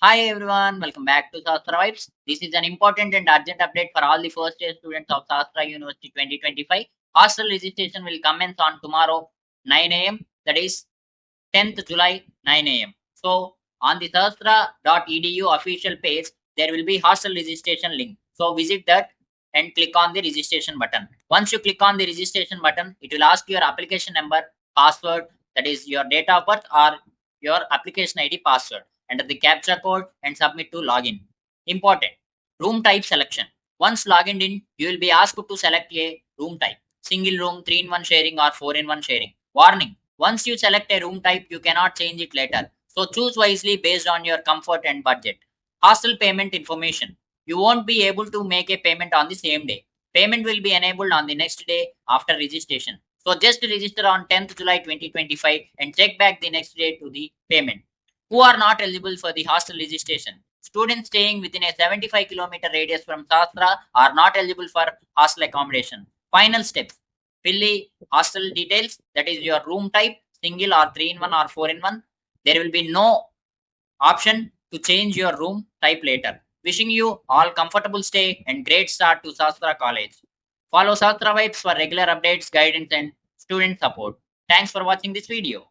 Hi everyone, welcome back to Sastra Vibes. This is an important and urgent update for all the first year students of Sastra University 2025. Hostel registration will commence on tomorrow 9 a.m. That is 10th July 9 a.m. So on the sastra.edu official page, there will be hostel registration link. So visit that and click on the registration button. Once you click on the registration button, it will ask your application number, password, that is your date of birth or your application ID password. Enter the captcha code and submit to login. Important. Room type selection. Once logged in, you will be asked to select a room type. Single room, 3 in 1 sharing or 4 in 1 sharing. Warning. Once you select a room type, you cannot change it later. So choose wisely based on your comfort and budget. Hostel payment information. You won't be able to make a payment on the same day. Payment will be enabled on the next day after registration. So just register on 10th July 2025 and check back the next day to the payment. Who are not eligible for the hostel registration? Students staying within a 75-kilometer radius from Sastra are not eligible for hostel accommodation. Final steps. Fill the hostel details, that is your room type, single or 3 in 1 or 4 in 1. There will be no option to change your room type later. Wishing you all comfortable stay and great start to Sastra College. Follow Sastra Vibes for regular updates, guidance, and student support. Thanks for watching this video.